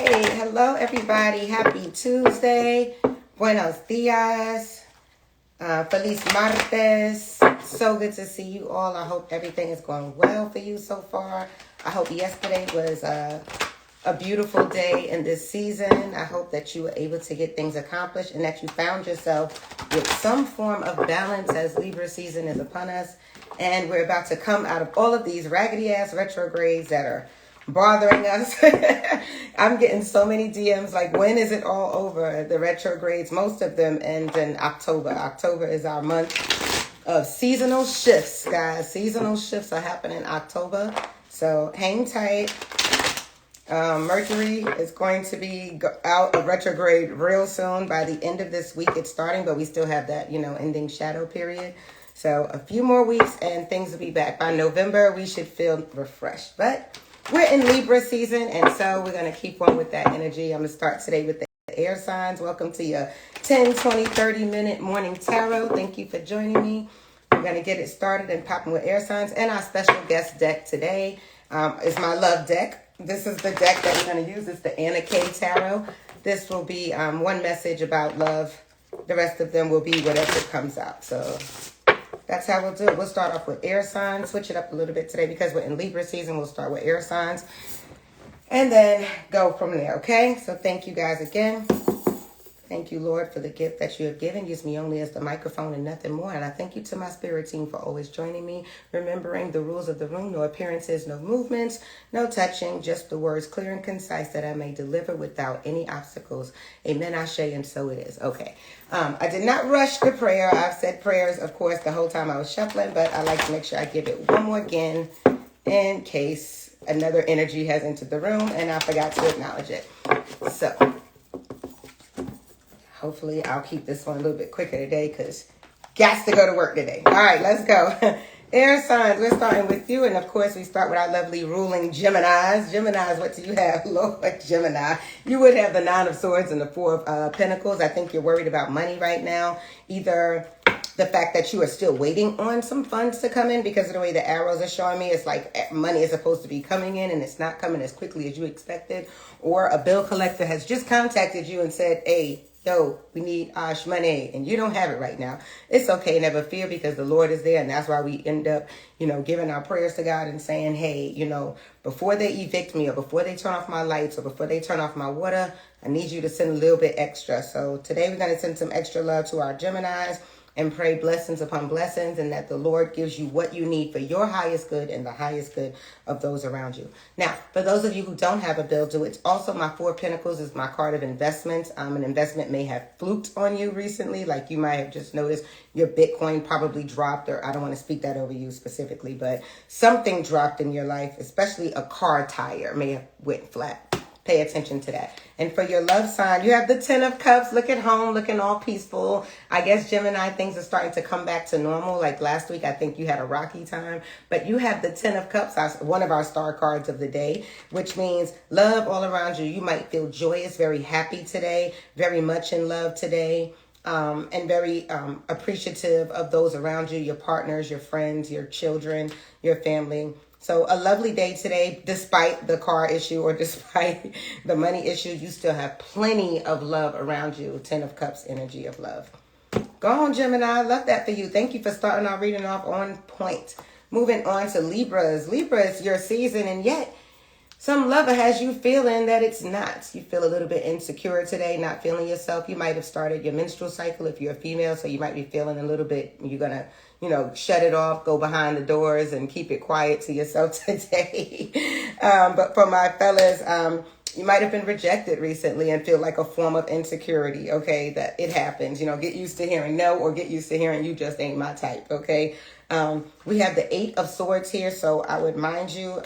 right. Hello, everybody. Happy Tuesday. Buenos dias. Feliz martes. So good to see you all. I hope everything is going well for you so far. I hope yesterday was a beautiful day in this season. I hope that you were able to get things accomplished and that you found yourself with some form of balance as Libra season is upon us. And we're about to come out of all of these raggedy ass retrogrades that are bothering us. I'm getting so many DMs like, when is it all over? The retrogrades, most of them end in October. October is our month of seasonal shifts, guys. Seasonal shifts are happening in October. So hang tight. Mercury is going to be out of retrograde real soon. By the end of this week, it's starting, but we still have that, ending shadow period. So a few more weeks and things will be back. By November, we should feel refreshed. But we're in Libra season, and so we're going to keep on with that energy. I'm going to start today with the air signs. Welcome to your 10, 20, 30-minute morning tarot. Thank you for joining me. We're going to get it started and popping with air signs. And our special guest deck today is my love deck. This is the deck that we're going to use. It's the Anna K Tarot. This will be one message about love. The rest of them will be whatever comes out. So that's how we'll do it. We'll start off with air signs. Switch it up a little bit today because we're in Libra season. We'll start with air signs and then go from there, okay? So thank you guys again. Thank you, Lord, for the gift that you have given. Use me only as the microphone and nothing more. And I thank you to my spirit team for always joining me, remembering the rules of the room. No appearances, no movements, no touching, just the words clear and concise that I may deliver without any obstacles. Amen, Ashe, and so it is. Okay. I did not rush the prayer. I've said prayers, of course, the whole time I was shuffling, but I like to make sure I give it one more again in case another energy has entered the room and I forgot to acknowledge it. So hopefully I'll keep this one a little bit quicker today because got to go to work today. All right, let's go. Air signs, we're starting with you. And of course, we start with our lovely ruling Geminis. Geminis, what do you have? Lord Gemini. You would have the 9 of Swords and the 4 of Pentacles. I think you're worried about money right now. Either the fact that you are still waiting on some funds to come in because of the way the arrows are showing me. It's like money is supposed to be coming in and it's not coming as quickly as you expected. Or a bill collector has just contacted you and said, hey, yo, we need Ash money, and you don't have it right now. It's okay, never fear, because the Lord is there, and that's why we end up, giving our prayers to God and saying, hey, before they evict me, or before they turn off my lights, or before they turn off my water, I need you to send a little bit extra. So today we're going to send some extra love to our Geminis and pray blessings upon blessings, and that the Lord gives you what you need for your highest good and the highest good of those around you. Now, for those of you who don't have a bill due, it's also my 4 Pentacles is my card of investments. An investment may have fluked on you recently, like you might have just noticed your Bitcoin probably dropped, or I don't want to speak that over you specifically, but something dropped in your life, especially a car tire may have went flat. Pay attention to that. And for your love sign, you have the 10 of Cups. Look at home, looking all peaceful. I guess Gemini, things are starting to come back to normal. Like last week, I think you had a rocky time. But you have the 10 of Cups, one of our star cards of the day, which means love all around you. You might feel joyous, very happy today, very much in love today. And very appreciative of those around you, your partners, your friends, your children, your family. So a lovely day today, despite the car issue or despite the money issue, you still have plenty of love around you. 10 of Cups, energy of love. Go on, Gemini. I love that for you. Thank you for starting our reading off on point. Moving on to Libras. Libras, your season, and yet some lover has you feeling that it's not. You feel a little bit insecure today, not feeling yourself. You might have started your menstrual cycle if you're a female, so you might be feeling a little bit, you're going to, shut it off, go behind the doors and keep it quiet to yourself today. But for my fellas, you might have been rejected recently and feel like a form of insecurity, okay, that it happens. Get used to hearing no, or get used to hearing you just ain't my type, okay? We have the 8 of Swords here, so I would mind you,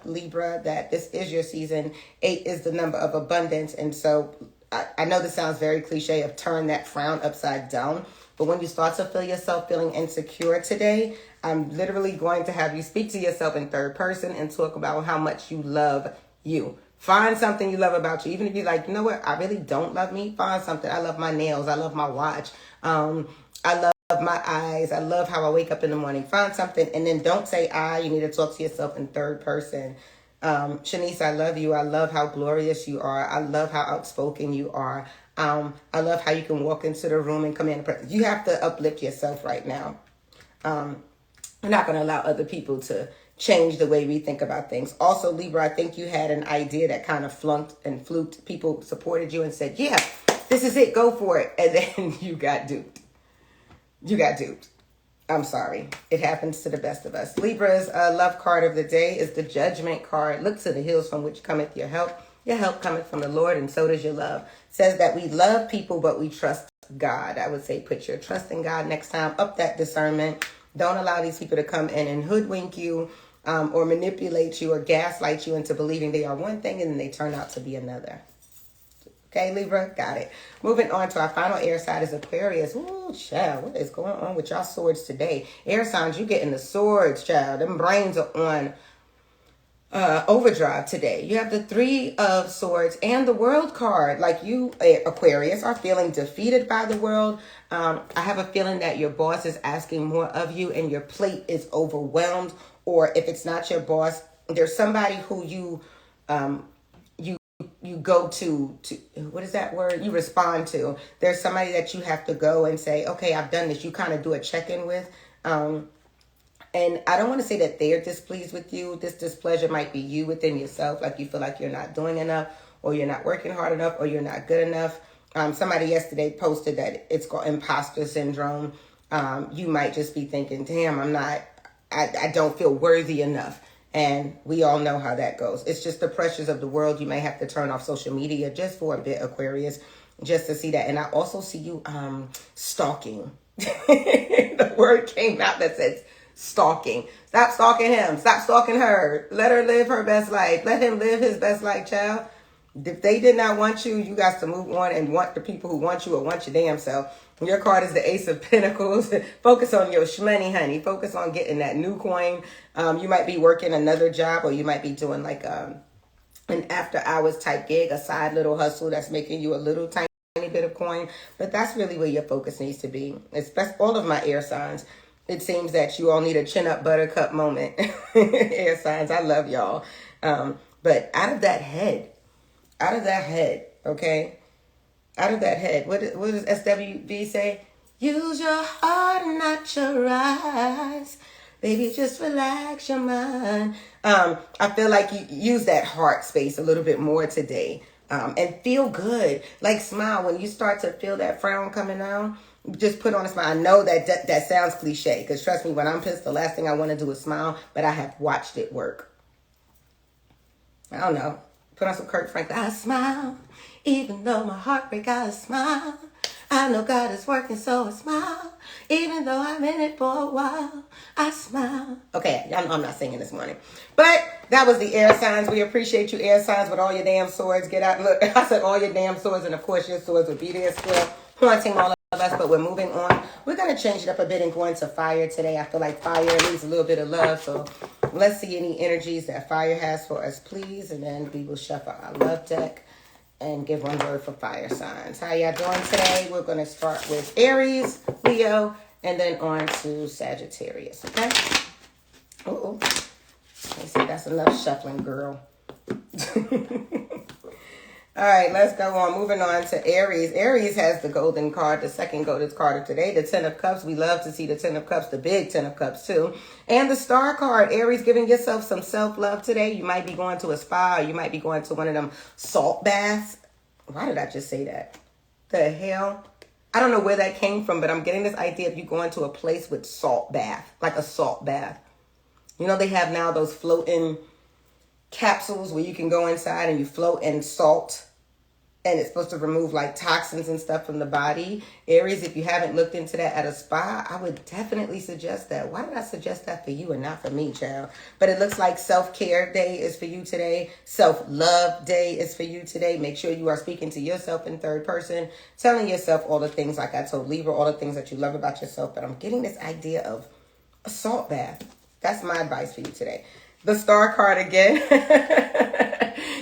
Libra, that this is your season. 8 is the number of abundance, and so I know this sounds very cliche of turn that frown upside down, but when you start to feel yourself feeling insecure today, I'm literally going to have you speak to yourself in third person and talk about how much you love you. Find something you love about you. Even if you're like, you know what, I really don't love me, find something. I love my nails. I love my watch. I love my eyes. I love how I wake up in the morning. Find something, and then don't say I. You need to talk to yourself in third person. Shanice, I love you. I love how glorious you are. I love how outspoken you are. I love how you can walk into the room and command the presence. You have to uplift yourself right now. We're not going to allow other people to change the way we think about things. Also, Libra, I think you had an idea that kind of flunked and fluked. People supported you and said, yeah, this is it. Go for it. And then you got duped. You got duped. I'm sorry. It happens to the best of us. Libra's love card of the day is the Judgment card. Look to the hills from which cometh your help. Your help cometh from the Lord, and so does your love. It says that we love people, but we trust God. I would say put your trust in God next time. Up that discernment. Don't allow these people to come in and hoodwink you or manipulate you or gaslight you into believing they are one thing and then they turn out to be another. Okay, Libra, got it. Moving on to our final air sign is Aquarius. Ooh, child, what is going on with y'all swords today? Air signs, you getting the swords, child. Them brains are on overdrive today. You have the Three of Swords and the World card. Like you, Aquarius, are feeling defeated by the world. I have a feeling that your boss is asking more of you and your plate is overwhelmed. Or if it's not your boss, there's somebody who you go to what is that word? You respond to. There's somebody that you have to go and say, okay, I've done this. You kind of do a check-in with. And I don't want to say that they're displeased with you. This displeasure might be you within yourself. Like you feel like you're not doing enough or you're not working hard enough or you're not good enough. Somebody yesterday posted that it's called imposter syndrome. You might just be thinking, damn, I don't feel worthy enough. And we all know how that goes. It's just the pressures of the world. You may have to turn off social media just for a bit, Aquarius, just to see that. And I also see you stalking. The word came out that says stalking. Stop stalking him. Stop stalking her. Let her live her best life. Let him live his best life, child. If they did not want you, you got to move on and want the people who want you or want your damn self. Your card is the Ace of Pentacles. Focus on your shmoney, honey. Focus on getting that new coin. You might be working another job or you might be doing like an after hours type gig, a side little hustle that's making you a little tiny bit of coin. But that's really where your focus needs to be. Especially all of my air signs. It seems that you all need a chin up buttercup moment. Air signs, I love y'all. But out of that head, okay? Out of that head, what does SWV say? Use your heart and not your eyes. Baby, just relax your mind. I feel like you use that heart space a little bit more today. And feel good. Like smile. When you start to feel that frown coming down, just put on a smile. I know that sounds cliche. Because trust me, when I'm pissed, the last thing I want to do is smile. But I have watched it work. I don't know. Put on some Kirk Franklin. I smile. Even though my heart breaks, I smile. I know God is working, so I smile. Even though I'm in it for a while, I smile. Okay, I'm not singing this morning. But that was the air signs. We appreciate you, air signs, with all your damn swords. Get out. Look, I said all your damn swords, and of course your swords will be there still, haunting all of us. But we're moving on. We're going to change it up a bit and go into fire today. I feel like fire needs a little bit of love. So let's see any energies that fire has for us, please. And then we will shuffle our love deck and give one word for fire signs. How y'all doing today? We're going to start with Aries, Leo, and then on to Sagittarius, okay? Uh-oh. Let me see, that's enough shuffling, girl. All right, let's go on. Moving on to Aries. Aries has the golden card, the second golden card of today, the Ten of Cups. We love to see the Ten of Cups, the big Ten of Cups too. And the Star card. Aries, giving yourself some self-love today. You might be going to a spa, or you might be going to one of them salt baths. Why did I just say that? The hell? I don't know where that came from, but I'm getting this idea of you going to a place with salt bath, like a salt bath. You know, they have now those floating capsules where you can go inside and you float in salt. And it's supposed to remove like toxins and stuff from the body. Aries, if you haven't looked into that at a spa, I would definitely suggest that. Why did I suggest that for you and not for me, child? But it looks like self-care day is for you today. Self-love day is for you today. Make sure you are speaking to yourself in third person, telling yourself all the things like I told Libra, all the things that you love about yourself. But I'm getting this idea of a salt bath. That's my advice for you today. The Star card again.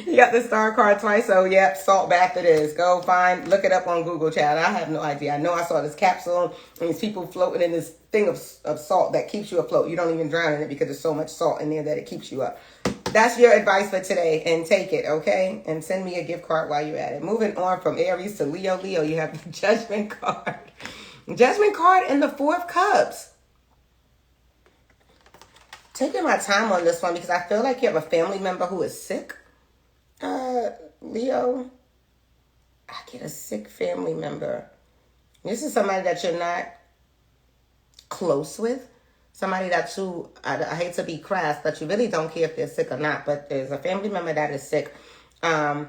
You got the Star card twice, so yeah, salt bath it is. Go look it up on Google, child. I have no idea. I know I saw this capsule and these people floating in this thing of salt that keeps you afloat. You don't even drown in it because there's so much salt in there that it keeps you up. That's your advice for today, and take it, okay? And send me a gift card while you're at it. Moving on from Aries to Leo. Leo, you have the Judgment card. Judgment card and the Four of Cups. Taking my time on this one because I feel like you have a family member who is sick. Leo, I get a sick family member. This is somebody that you're not close with. Somebody that you, I hate to be crass, but you really don't care if they're sick or not. But there's a family member that is sick. And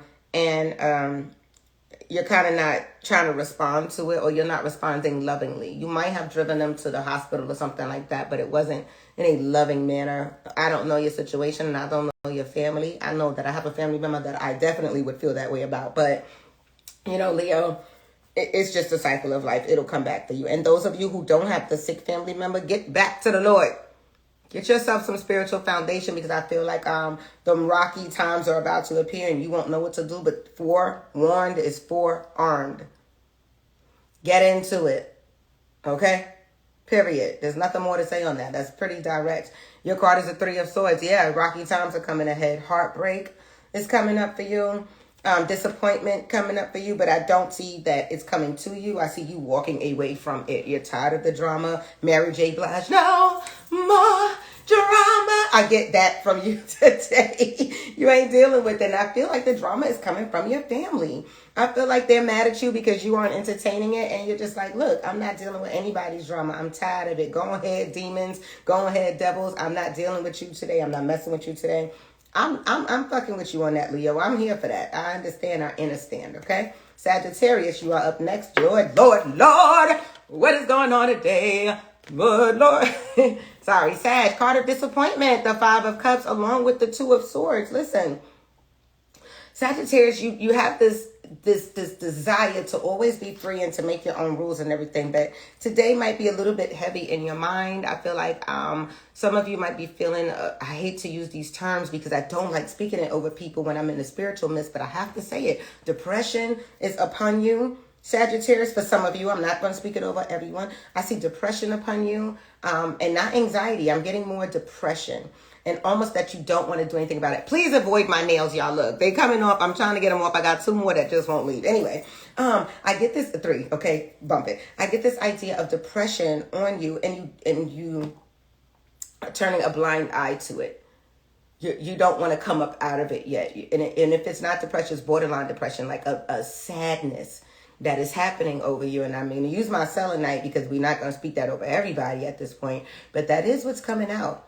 you're kind of not trying to respond to it, or you're not responding lovingly. You might have driven them to the hospital or something like that, but it wasn't in a loving manner. I don't know your situation, and I don't know your family. I know that I have a family member that I definitely would feel that way about. But, you know, Leo, it's just a cycle of life. It'll come back to you. And those of you who don't have the sick family member, get back to the Lord. Get yourself some spiritual foundation, because I feel like the rocky times are about to appear and you won't know what to do. But forewarned is forearmed. Get into it. Okay? Period. There's nothing more to say on that. That's pretty direct. Your card is a Three of Swords. Yeah, rocky times are coming ahead. Heartbreak is coming up for you. Disappointment coming up for you, but I don't see that it's coming to you. I see you walking away from it. You're tired of the drama. Mary J. Blige, no more drama. I get that from you today. You ain't dealing with it. And I feel like the drama is coming from your family. I feel like they're mad at you because you aren't entertaining it, and you're just like, look, I'm not dealing with anybody's drama. I'm tired of it. Go ahead, demons. Go ahead, devils. I'm not dealing with you today. I'm not messing with you today. I'm fucking with you on that, Leo. I'm here for that. I understand. I understand, okay? Sagittarius, you are up next. Lord, what is going on today? Lord. Sorry, Sag, card of disappointment, the Five of Cups, along with the Two of Swords. Listen, Sagittarius, you have this desire to always be free and to make your own rules and everything, but today might be a little bit heavy in your mind. I feel like some of you might be feeling, I hate to use these terms because I don't like speaking it over people when I'm in the spiritual mist, but I have to say it. Depression is upon you, Sagittarius. For some of you, I'm not going to speak it over everyone. I see depression upon you, and not anxiety. I'm getting more depression. And almost that you don't want to do anything about it. Please avoid my nails, y'all. Look, they coming off. I'm trying to get them off. I got two more that just won't leave. Anyway, I get this, three. Okay, bump it. I get this idea of depression on you, and you are turning a blind eye to it. You don't want to come up out of it yet. And if it's not depression, it's borderline depression, like a sadness that is happening over you. And I mean, to use my selenite, because we're not going to speak that over everybody at this point, but that is what's coming out.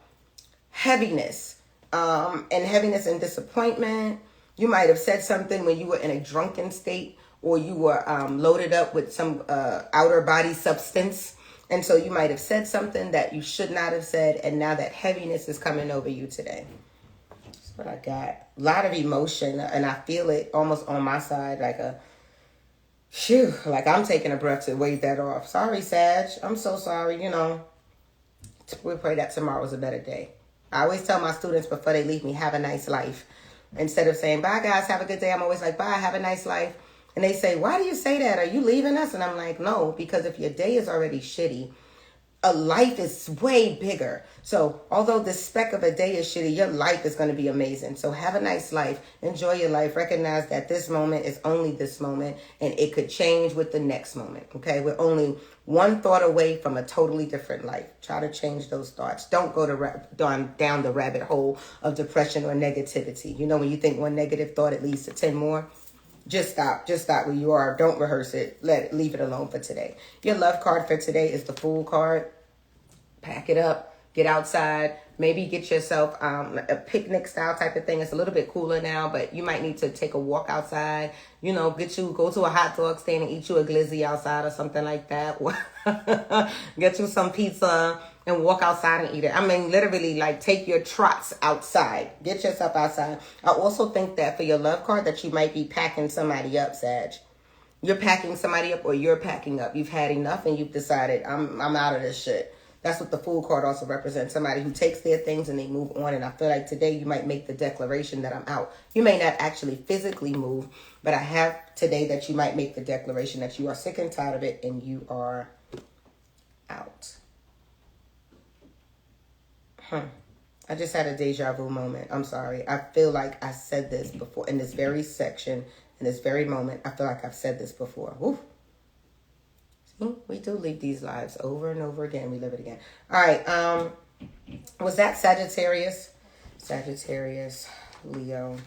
Heaviness, and heaviness and disappointment. You might have said something when you were in a drunken state, or you were loaded up with some outer body substance. And so you might have said something that you should not have said. And now that heaviness is coming over you today. That's what I got. A lot of emotion. And I feel it almost on my side, like like I'm taking a breath to wave that off. Sorry, Sag. I'm so sorry. You know, we pray that tomorrow's a better day. I always tell my students before they leave me, have a nice life. Instead of saying, bye guys, have a good day, I'm always like, bye, have a nice life. And they say, why do you say that? Are you leaving us? And I'm like, no, because if your day is already shitty, a life is way bigger. So although the speck of a day is shitty, your life is going to be amazing. So have a nice life. Enjoy your life. Recognize that this moment is only this moment, and it could change with the next moment. Okay, we're only one thought away from a totally different life. Try to change those thoughts. Don't go down the rabbit hole of depression or negativity. You know, when you think one negative thought, it leads to 10 more. Just stop where you are. Don't rehearse it. Leave it alone for today. Your love card for today is the Fool card. Pack it up. Get outside. Maybe get yourself a picnic style type of thing. It's a little bit cooler now, but you might need to take a walk outside. You know, go to a hot dog stand and eat you a glizzy outside or something like that. Get you some pizza and walk outside and eat it. I mean, literally, like, take your trots outside. Get yourself outside. I also think that for your love card that you might be packing somebody up, Sag. You're packing somebody up, or you're packing up. You've had enough and you've decided, I'm out of this shit. That's what the Fool card also represents. Somebody who takes their things and they move on. And I feel like today you might make the declaration that I'm out. You may not actually physically move, but I have today that you might make the declaration that you are sick and tired of it and you are out. I just had a deja vu moment. I'm sorry. I feel like I said this before in this very section, in this very moment. I feel like I've said this before. Woo. See, we do live these lives over and over again. We live it again. All right. Was that Sagittarius? Sagittarius, Leo,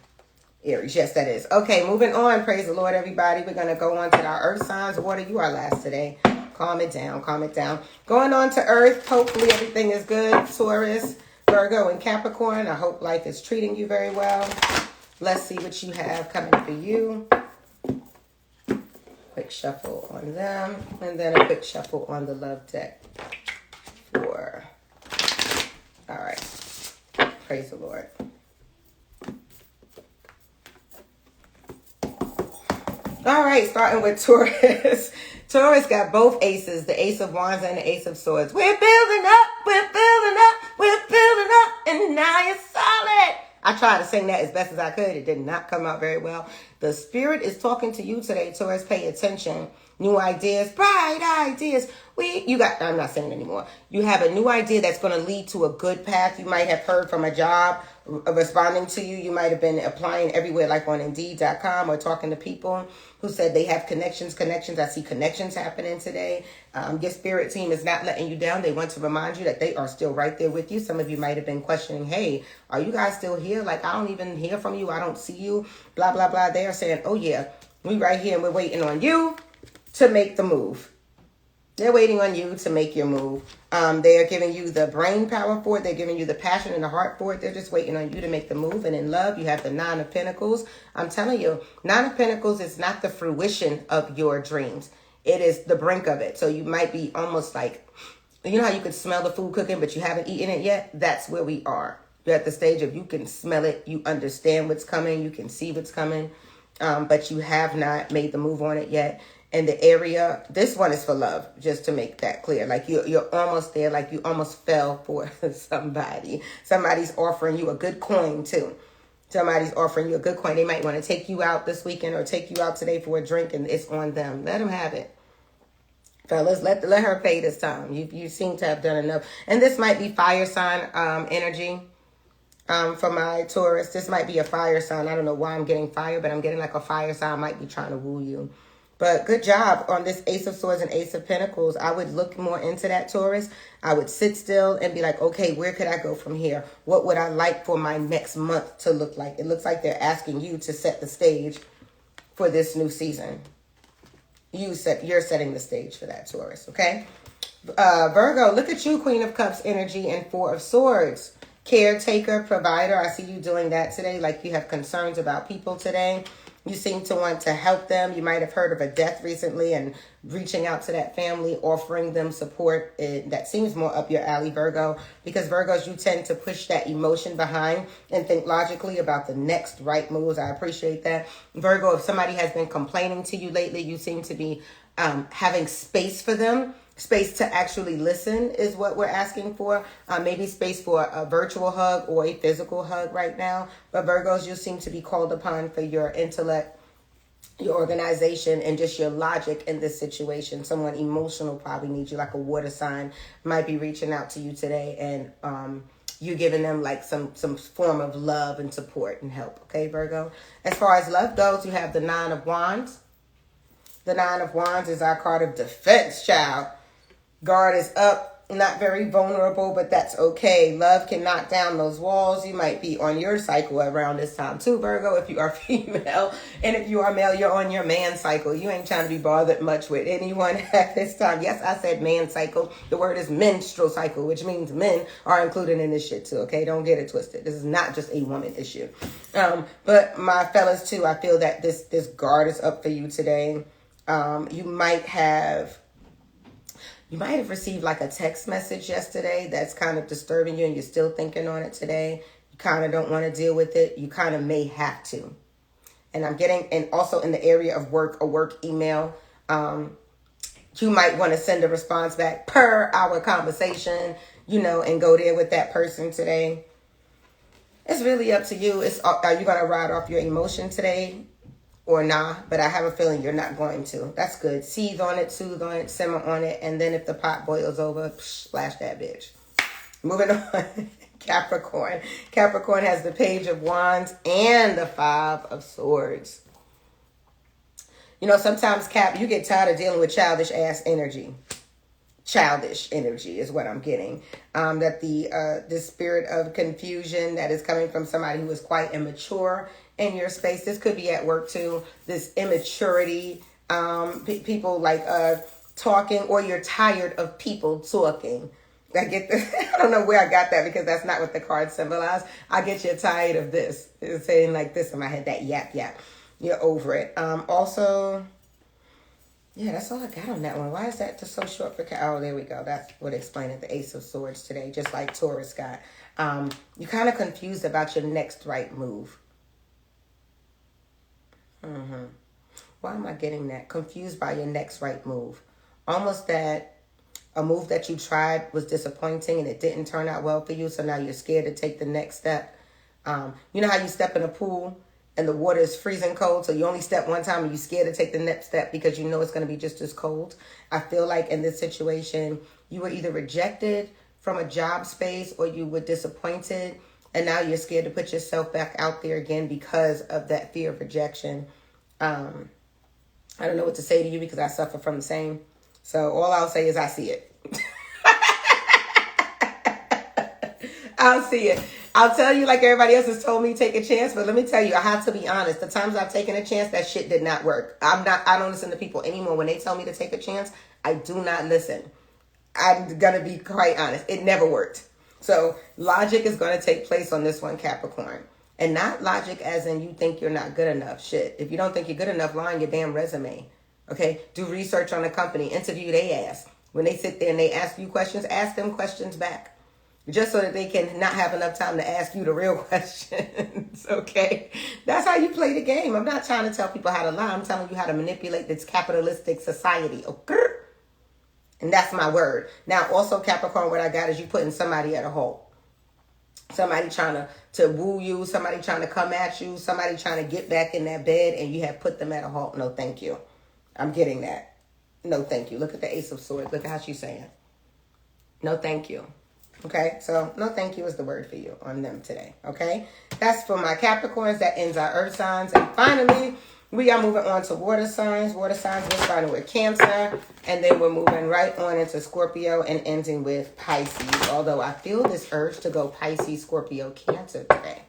Aries. Yes, that is. Okay, moving on. Praise the Lord, everybody. We're going to go on to our earth signs. Water, you are last today. Calm it down. Calm it down. Going on to earth. Hopefully everything is good. Taurus, Virgo, and Capricorn. I hope life is treating you very well. Let's see what you have coming for you. Quick shuffle on them. And then a quick shuffle on the love deck. All right. Praise the Lord. All right, starting with Taurus. Taurus got both aces, the Ace of Wands and the Ace of Swords. We're building up, we're building up, we're building up, and now you're solid. I tried to sing that as best as I could. It did not come out very well. The Spirit is talking to you today, Taurus. Pay attention. New ideas, bright ideas. I'm not saying anymore. You have a new idea that's going to lead to a good path. You might have heard from a job responding to you. You might have been applying everywhere, like on Indeed.com, or talking to people who said they have connections. I see connections happening today. Your spirit team is not letting you down. They want to remind you that they are still right there with you. Some of you might have been questioning, hey, are you guys still here? Like, I don't even hear from you. I don't see you. Blah, blah, blah. They are saying, oh, yeah, we right here and we're waiting on you to make the move. They're waiting on you to make your move. They are giving you the brain power for it. They're giving you the passion and the heart for it. They're just waiting on you to make the move. And in love, you have the Nine of Pentacles. I'm telling you, Nine of Pentacles is not the fruition of your dreams. It is the brink of it. So you might be almost like, you know how you could smell the food cooking, but you haven't eaten it yet? That's where we are. You're at the stage of you can smell it. You understand what's coming. You can see what's coming. But you have not made the move on it yet. In the area, this one is for love, just to make that clear. Like you're almost there, like you almost fell for somebody. Somebody's offering you a good coin too. Somebody's offering you a good coin. They might want to take you out this weekend or take you out today for a drink, and it's on them. Let them have it. Fellas, let her pay this time. You seem to have done enough. And this might be fire sign energy for my Taurus. This might be a fire sign. I don't know why I'm getting fire, but I'm getting like a fire sign might be trying to woo you. But good job on this Ace of Swords and Ace of Pentacles. I would look more into that, Taurus. I would sit still and be like, okay, where could I go from here? What would I like for my next month to look like? It looks like they're asking you to set the stage for this new season. You're setting the stage for that, Taurus, okay? Virgo, look at you, Queen of Cups energy and Four of Swords. Caretaker, provider. I see you doing that today, like you have concerns about people today. You seem to want to help them. You might have heard of a death recently and reaching out to that family, offering them support. That seems more up your alley, Virgo, because Virgos, you tend to push that emotion behind and think logically about the next right moves. I appreciate that. Virgo, if somebody has been complaining to you lately, you seem to be having space for them. Space to actually listen is what we're asking for. Maybe space for a virtual hug or a physical hug right now. But Virgos, you seem to be called upon for your intellect, your organization, and just your logic in this situation. Someone emotional probably needs you, like a water sign might be reaching out to you today, and you giving them like some form of love and support and help. Okay, Virgo? As far as love goes, you have the Nine of Wands. The Nine of Wands is our card of defense, child. Guard is up, not very vulnerable, but that's okay. Love can knock down those walls. You might be on your cycle around this time too, Virgo, if you are female. And if you are male, you're on your man cycle. You ain't trying to be bothered much with anyone at this time. Yes, I said man cycle. The word is menstrual cycle, which means men are included in this shit too, okay? Don't get it twisted. This is not just a woman issue. But my fellas too, I feel that this guard is up for you today. You might have received like a text message yesterday that's kind of disturbing you and you're still thinking on it today. You kind of don't want to deal with it. You kind of may have to. And I'm getting, and also in the area of work, a work email, you might want to send a response back per our conversation, and go there with that person today. It's really up to you. Are you going to ride off your emotion today? Or nah, but I have a feeling you're not going to. That's good. Seethe on it, soothe on it, simmer on it, and then if the pot boils over, splash that bitch. Moving on. Capricorn. Capricorn has the Page of Wands and the Five of Swords. You know, sometimes, Cap, you get tired of dealing with childish ass energy. Childish energy is what I'm getting. That the spirit of confusion that is coming from somebody who is quite immature in your space. This could be at work too. This immaturity. People like talking, or you're tired of people talking. I get this. I don't know where I got that, because that's not what the cards symbolize. I get you're tired of this. It's saying like this in my head, that yap. You're over it. Also, yeah, that's all I got on that one. Why is that just so short for... Oh, there we go. That's what explained it. The Ace of Swords today, just like Taurus got. You're kind of confused about your next right move. Why am I getting that? Confused by your next right move. Almost that a move that you tried was disappointing and it didn't turn out well for you, so now you're scared to take the next step. You know how you step in a pool and the water is freezing cold, so you only step one time and you're scared to take the next step because you know it's going to be just as cold? I feel like in this situation, you were either rejected from a job space or you were disappointed, and now you're scared to put yourself back out there again because of that fear of rejection. I don't know what to say to you because I suffer from the same. So all I'll say is I see it. I'll see it. I'll tell you like everybody else has told me, take a chance. But let me tell you, I have to be honest. The times I've taken a chance, that shit did not work. I don't listen to people anymore. When they tell me to take a chance, I do not listen. I'm going to be quite honest. It never worked. So logic is going to take place on this one, Capricorn. And not logic as in you think you're not good enough. Shit. If you don't think you're good enough, lie on your damn resume. Okay? Do research on the company. Interview their ass. When they sit there and they ask you questions, ask them questions back. Just so that they can not have enough time to ask you the real questions. Okay? That's how you play the game. I'm not trying to tell people how to lie. I'm telling you how to manipulate this capitalistic society. Okay? And that's my word. Now, also, Capricorn, what I got is you putting somebody at a halt. Somebody trying to woo you. Somebody trying to come at you. Somebody trying to get back in that bed, and you have put them at a halt. No, thank you. I'm getting that. No, thank you. Look at the Ace of Swords. Look at how she's saying. No, thank you. Okay, so no thank you is the word for you on them today. Okay, that's for my Capricorns. That ends our earth signs. And finally, we are moving on to water signs. Water signs, we're starting with Cancer, and then we're moving right on into Scorpio and ending with Pisces. Although I feel this urge to go Pisces, Scorpio, Cancer today.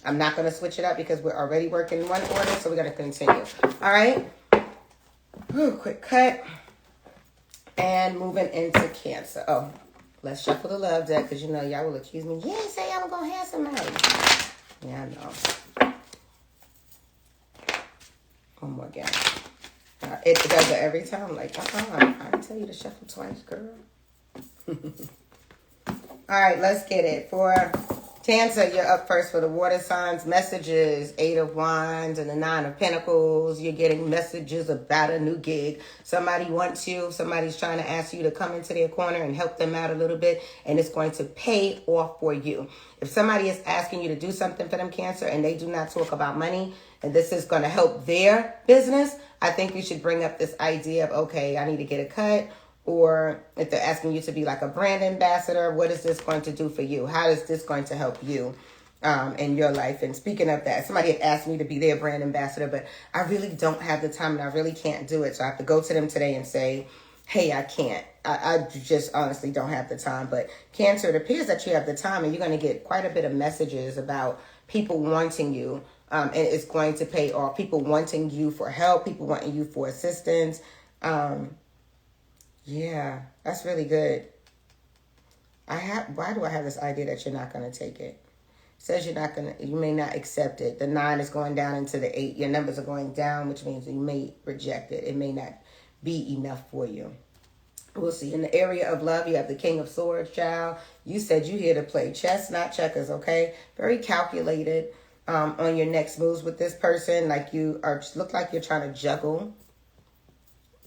I'm not going to switch it up because we're already working in one order, so we're going to continue. All right, quick cut. And moving into Cancer. Oh, let's shuffle the love deck, because you know y'all will accuse me. You didn't say I'm going to have somebody. Yeah, I know. One more again. It does it every time. Like, I didn't tell you to shuffle twice, girl. All right, let's get it. For Cancer, you're up first for the water signs. Messages, 8 of Wands and the 9 of Pentacles. You're getting messages about a new gig. Somebody wants you. Somebody's trying to ask you to come into their corner and help them out a little bit. And it's going to pay off for you. If somebody is asking you to do something for them, Cancer, and they do not talk about money, and this is going to help their business, I think you should bring up this idea of, okay, I need to get a cut. Or if they're asking you to be like a brand ambassador, what is this going to do for you? How is this going to help you in your life? And speaking of that, somebody had asked me to be their brand ambassador, but I really don't have the time and I really can't do it. So I have to go to them today and say, hey, I can't. I just honestly don't have the time. But Cancer, it appears that you have the time, and you're going to get quite a bit of messages about people wanting you. And it's going to pay off. People wanting you for help. People wanting you for assistance. Yeah, that's really good. Why do I have this idea that you're not going to take it? It says you may not accept it. The 9 is going down into the 8. Your numbers are going down, which means you may reject it. It may not be enough for you. We'll see. In the area of love, you have the King of Swords, child. You said you're here to play chess, not checkers, okay? Very calculated on your next moves with this person. Like look like you're trying to juggle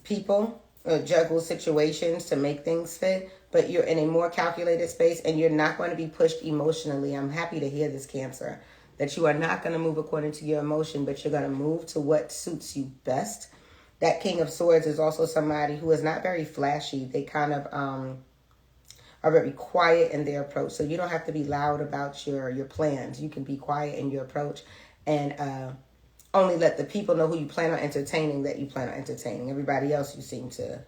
people. Juggle situations to make things fit, but you're in a more calculated space and you're not going to be pushed emotionally. I'm happy to hear this, Cancer, that you are not going to move according to your emotion, but you're going to move to what suits you best. That King of Swords is also somebody who is not very flashy. They kind of are very quiet in their approach. So you don't have to be loud about your plans. You can be quiet in your approach and only let the people know who you plan on entertaining that you plan on entertaining. Everybody else, you seem to,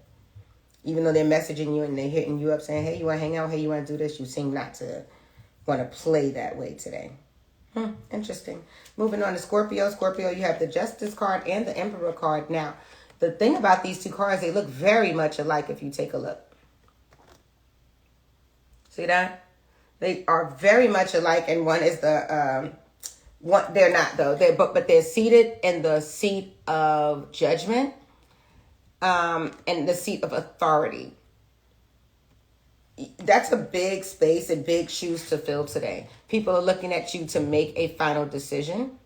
even though they're messaging you and they're hitting you up saying, hey, you want to hang out? Hey, you want to do this? You seem not to want to play that way today. Interesting. Moving on to Scorpio. Scorpio, you have the Justice card and the Emperor card. Now, the thing about these two cards, they look very much alike if you take a look. See that? They are very much alike, and one is the one. They're not though. But they're seated in the seat of judgment, and the seat of authority. That's a big space and big shoes to fill today. People are looking at you to make a final decision.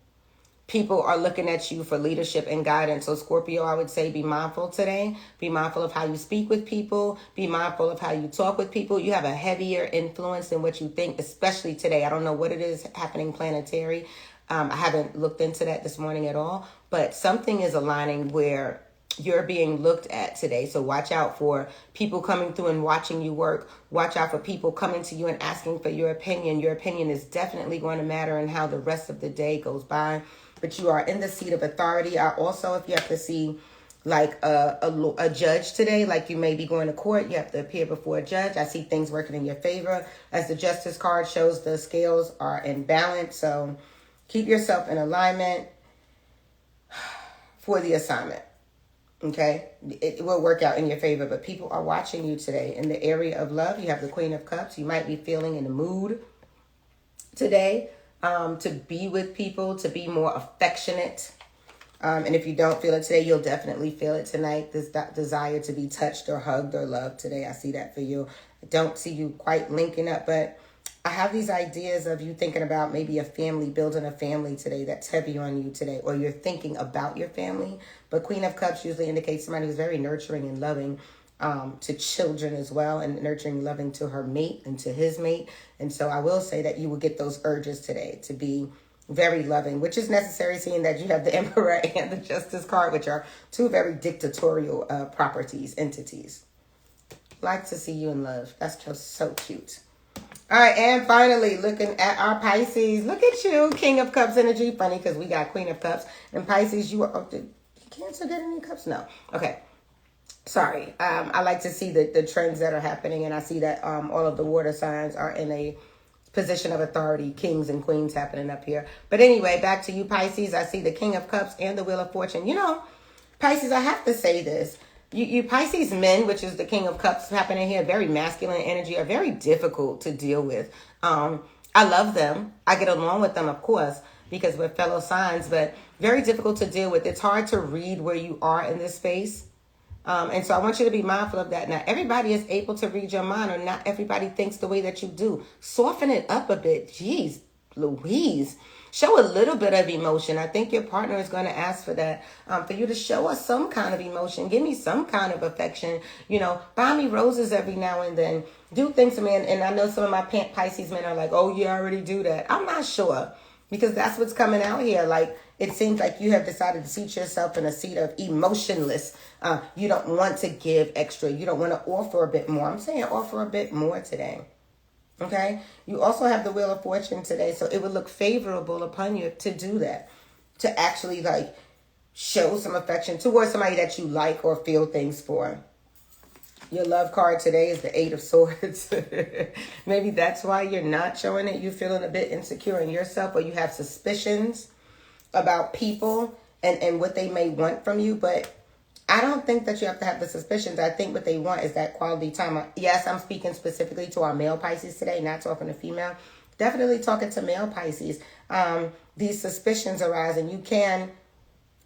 People are looking at you for leadership and guidance. So Scorpio, I would say be mindful today. Be mindful of how you speak with people. Be mindful of how you talk with people. You have a heavier influence than what you think, especially today. I don't know what it is happening planetary. I haven't looked into that this morning at all. But something is aligning where you're being looked at today. So watch out for people coming through and watching you work. Watch out for people coming to you and asking for your opinion. Your opinion is definitely going to matter in how the rest of the day goes by. But you are in the seat of authority. Also, if you have to see like a judge today, like you may be going to court, you have to appear before a judge. I see things working in your favor. As the Justice card shows, the scales are in balance. So keep yourself in alignment for the assignment. Okay, it will work out in your favor, but people are watching you today. In the area of love, you have the Queen of Cups. You might be feeling in the mood today to be with people, to be more affectionate. And if you don't feel it today, you'll definitely feel it tonight. This desire to be touched or hugged or loved today. I see that for you. I don't see you quite linking up, but I have these ideas of you thinking about maybe a family, building a family today that's heavy on you today, or you're thinking about your family. But Queen of Cups usually indicates somebody who's very nurturing and loving to children as well, and nurturing and loving to her mate and to his mate. And so I will say that you will get those urges today to be very loving, which is necessary seeing that you have the Emperor and the Justice card, which are two very dictatorial entities. Like to see you in love. That's just so cute. All right, and finally, looking at our Pisces. Look at you, King of Cups energy. Funny, because we got Queen of Cups. And Pisces, you are... Oh, did Cancer get any cups? No. Okay. Sorry. I like to see the trends that are happening, and I see that all of the water signs are in a position of authority, kings and queens happening up here. But anyway, back to you, Pisces. I see the King of Cups and the Wheel of Fortune. You know, Pisces, I have to say this. You Pisces men, which is the King of Cups happening here, very masculine energy, are very difficult to deal with. I love them. I get along with them, of course, because we're fellow signs, but very difficult to deal with. It's hard to read where you are in this space. And so I want you to be mindful of that. Now, everybody is able to read your mind, or not everybody thinks the way that you do. Soften it up a bit. Jeez, Louise. Show a little bit of emotion. I think your partner is going to ask for that, for you to show us some kind of emotion. Give me some kind of affection. You know, buy me roses every now and then. Do things to me. And I know some of my Pisces men are like, oh, yeah, I already do that. I'm not sure, because that's what's coming out here. Like, it seems like you have decided to seat yourself in a seat of emotionless. You don't want to give extra. You don't want to offer a bit more. I'm saying offer a bit more today. Okay, you also have the Wheel of Fortune today, so it would look favorable upon you to do that, to actually like show some affection towards somebody that you like or feel things for. Your love card today is the Eight of Swords. Maybe that's why you're not showing it. You're feeling a bit insecure in yourself, or you have suspicions about people and what they may want from you, but I don't think that you have to have the suspicions. I think what they want is that quality time. Yes, I'm speaking specifically to our male Pisces today, not talking to female. Definitely talking to male Pisces. These suspicions arise, and you can,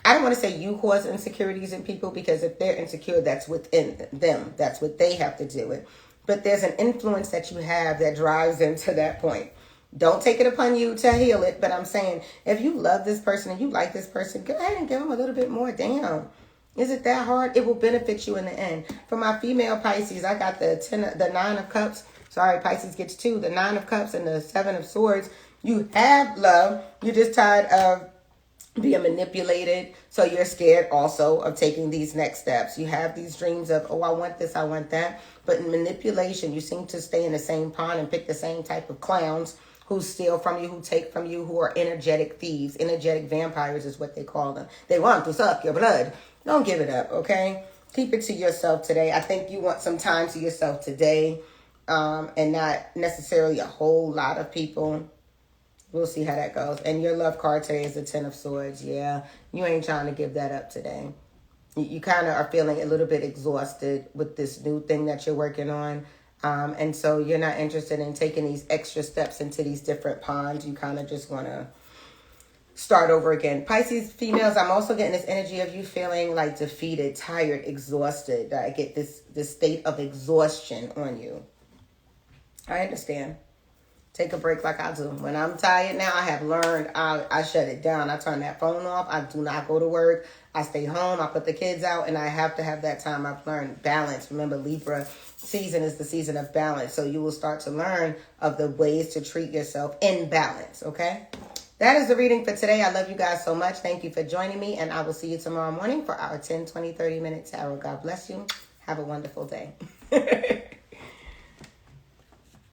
I don't want to say you cause insecurities in people, because if they're insecure, that's within them. That's what they have to deal with. But there's an influence that you have that drives them to that point. Don't take it upon you to heal it, but I'm saying if you love this person and you like this person, go ahead and give them a little bit more. Damn. Is it that hard? It will benefit you in the end. For my female Pisces, I got the Nine of Cups. Sorry, Pisces gets two. The Nine of Cups and the Seven of Swords. You have love. You're just tired of being manipulated. So you're scared also of taking these next steps. You have these dreams of, oh, I want this, I want that. But in manipulation, you seem to stay in the same pond and pick the same type of clowns who steal from you, who take from you, who are energetic thieves. Energetic vampires is what they call them. They want to suck your blood. Don't give it up, okay? Keep it to yourself today. I think you want some time to yourself today, and not necessarily a whole lot of people. We'll see how that goes. And your love card today is the Ten of Swords. Yeah, you ain't trying to give that up today. You kind of are feeling a little bit exhausted with this new thing that you're working on. And so you're not interested in taking these extra steps into these different ponds. You kind of just want to start over again. Pisces females, I'm also getting this energy of you feeling like defeated, tired, exhausted. I get this state of exhaustion on you. I understand. Take a break like I do. When I'm tired now, I have learned I shut it down. I turn that phone off. I do not go to work. I stay home. I put the kids out, and I have to have that time. I've learned balance. Remember, Libra season is the season of balance. So you will start to learn of the ways to treat yourself in balance, okay? That is the reading for today. I love you guys so much. Thank you for joining me, and I will see you tomorrow morning for our 10, 20, 30-minute tarot. God bless you. Have a wonderful day.